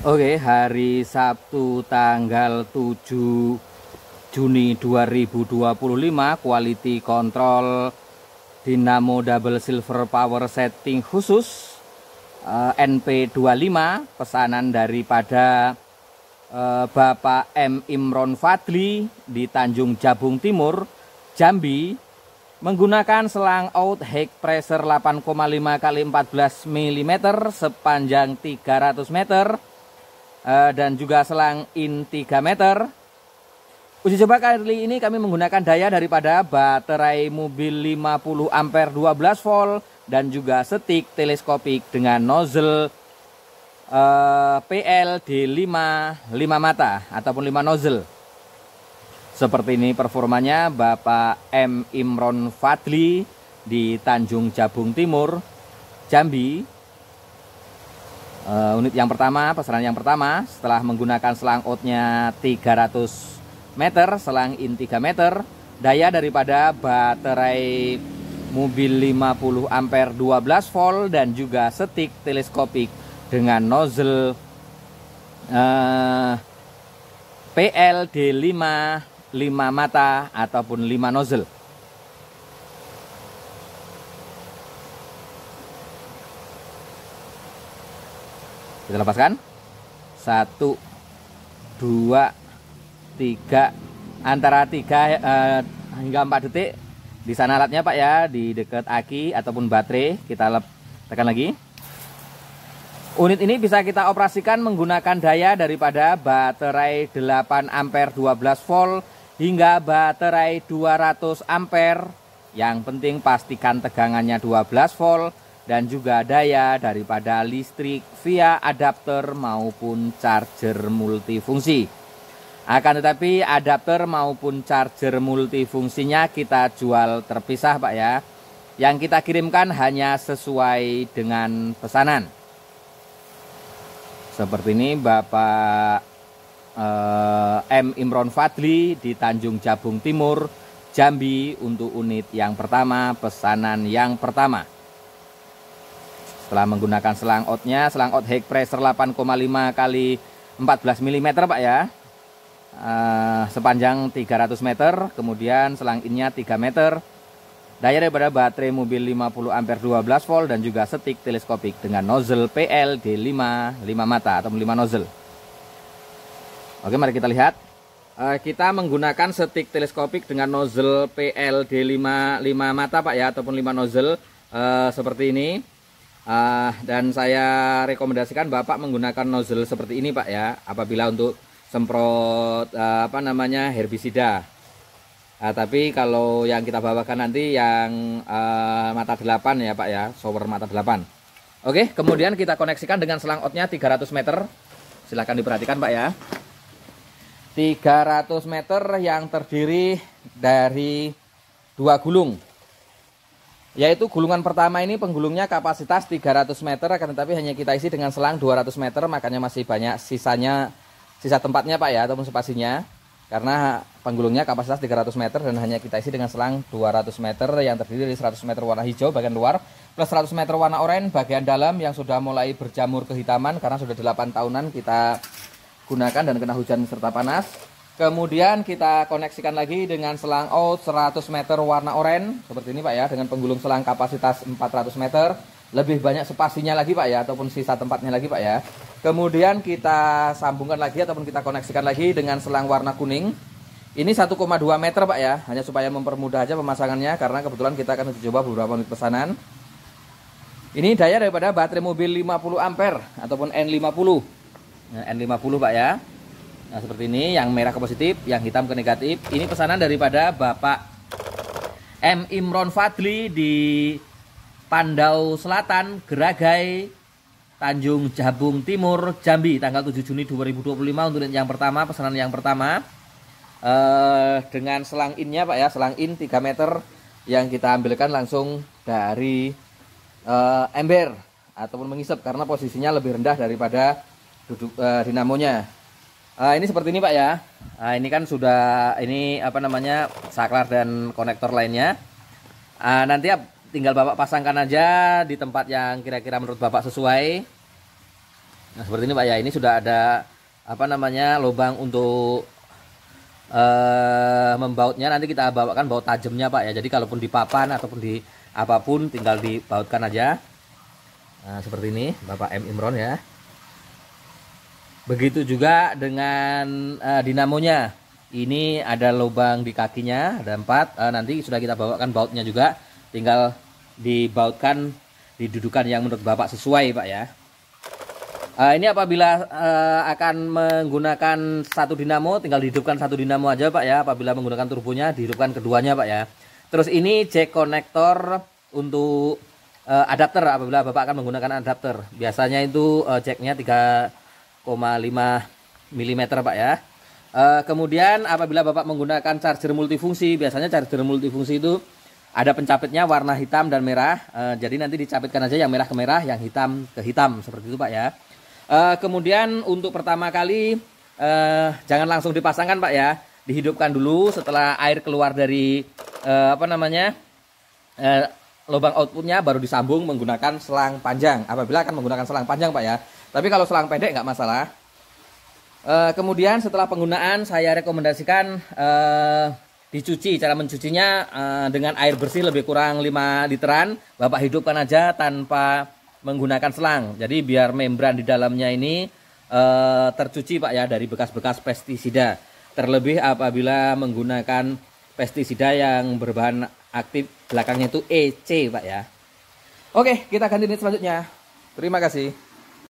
Oke, hari Sabtu tanggal 7 Juni 2025, quality control Dynamo double silver power setting khusus NP25, pesanan daripada Bapak M. Imron Fadli di Tanjung Jabung Timur, Jambi, menggunakan selang out high pressure 8,5 x 14 mm sepanjang 300 meter dan juga selang in 3 meter. Uji coba kali ini kami menggunakan daya daripada baterai mobil 50 ampere 12 volt dan juga setik teleskopik dengan nozzle PLD5 5 mata ataupun 5 nozzle. Seperti ini performanya Bapak M. Imron Fadli di Tanjung Jabung Timur, Jambi. Unit yang pertama, pesanan yang pertama, setelah menggunakan selang outnya 300 meter, selang in 3 meter, daya daripada baterai mobil 50 ampere 12 volt dan juga setik teleskopik dengan nozzle PLD5 5 mata ataupun 5 nozzle. Kita lepaskan 1 2 3 antara 3 hingga 4 detik. Di sana alatnya Pak ya, di dekat aki ataupun baterai. Kita tekan lagi. Unit ini bisa kita operasikan menggunakan daya daripada baterai 8 ampere 12 volt hingga baterai 200 ampere. Yang penting pastikan tegangannya 12 volt dan juga daya daripada listrik via adapter maupun charger multifungsi. Akan tetapi adapter maupun charger multifungsinya kita jual terpisah Pak ya. Yang kita kirimkan hanya sesuai dengan pesanan. Seperti ini Bapak M. Imron Fadli di Tanjung Jabung Timur, Jambi untuk unit yang pertama, pesanan yang pertama. Setelah menggunakan selang outnya, selang out high pressure 8,5 x 14 mm Pak ya, sepanjang 300 meter, kemudian selang innya 3 meter, daya daripada baterai mobil 50 ampere 12 volt dan juga setik teleskopik dengan nozzle PLD5 5 mata atau 5 nozzle. Oke, mari kita lihat. Kita menggunakan setik teleskopik dengan nozzle PLD5 5 mata Pak ya, ataupun 5 nozzle seperti ini. Dan saya rekomendasikan Bapak menggunakan nozzle seperti ini Pak ya, apabila untuk semprot herbisida. Tapi kalau yang kita bawakan nanti yang mata 8 ya Pak ya, shower mata 8. Oke, kemudian kita koneksikan dengan selang outnya 300 meter. Silahkan diperhatikan Pak ya. 300 meter yang terdiri dari 2 gulung. Yaitu gulungan pertama ini penggulungnya kapasitas 300 meter, akan tetapi hanya kita isi dengan selang 200 meter, makanya masih banyak sisa tempatnya Pak ya, ataupun spasinya. Karena penggulungnya kapasitas 300 meter dan hanya kita isi dengan selang 200 meter yang terdiri dari 100 meter warna hijau bagian luar plus 100 meter warna oranye bagian dalam yang sudah mulai berjamur kehitaman karena sudah 8 tahunan kita gunakan dan kena hujan serta panas. Kemudian kita koneksikan lagi dengan selang out 100 meter warna oranye seperti ini Pak ya, dengan penggulung selang kapasitas 400 meter, lebih banyak spasinya lagi Pak ya, ataupun sisa tempatnya lagi Pak ya. Kemudian kita sambungkan lagi ataupun kita koneksikan lagi dengan selang warna kuning. Ini 1,2 meter Pak ya, hanya supaya mempermudah aja pemasangannya karena kebetulan kita akan coba beberapa unit pesanan. Ini daya daripada baterai mobil 50 ampere ataupun N50. Nah, N50 Pak ya. Nah, seperti ini, yang merah ke positif, yang hitam ke negatif. Ini pesanan daripada Bapak M. Imron Fadli di Pandau Selatan, Geragai, Tanjung Jabung Timur, Jambi, tanggal 7 Juni 2025 untuk yang pertama, pesanan yang pertama. Dengan selang innya Pak ya, selang in 3 meter yang kita ambilkan langsung dari ember ataupun mengisap karena posisinya lebih rendah daripada duduk dinamonya. Ini seperti ini Pak ya. Ini kan sudah saklar dan konektor lainnya. Nanti tinggal Bapak pasangkan aja di tempat yang kira-kira menurut Bapak sesuai. Nah seperti ini Pak ya, ini sudah ada apa namanya lubang untuk membautnya. Nanti kita bawakan baut tajamnya Pak ya. Jadi kalaupun di papan ataupun di apapun tinggal dibautkan aja. Nah seperti ini Bapak M Imron ya. Begitu juga dengan dinamonya. Ini ada lubang di kakinya, ada 4. Nanti sudah kita bawakan bautnya juga. Tinggal dibautkan, didudukan yang menurut Bapak sesuai Pak ya. Ini apabila akan menggunakan satu dinamo, tinggal dihidupkan satu dinamo aja Pak ya. Apabila menggunakan turbonya, dihidupkan keduanya Pak ya. Terus ini jack konektor untuk adapter. Apabila Bapak akan menggunakan adapter, biasanya itu jacknya 3,5 mm Pak ya. Kemudian apabila Bapak menggunakan charger multifungsi, biasanya charger multifungsi itu ada pencapitnya warna hitam dan merah. Jadi nanti dicapitkan aja yang merah ke merah, yang hitam ke hitam, seperti itu Pak ya. Kemudian untuk pertama kali jangan langsung dipasangkan Pak ya, dihidupkan dulu. Setelah air keluar dari lubang outputnya baru disambung menggunakan selang panjang. Apabila akan menggunakan selang panjang Pak ya. Tapi kalau selang pendek nggak masalah. Kemudian setelah penggunaan saya rekomendasikan dicuci. Cara mencucinya dengan air bersih lebih kurang 5 literan. Bapak hidupkan aja tanpa menggunakan selang. Jadi biar membran di dalamnya ini tercuci Pak ya dari bekas-bekas pestisida. Terlebih apabila menggunakan pestisida yang berbahan aktif belakangnya itu EC Pak ya. Oke, kita ganti unit selanjutnya. Terima kasih.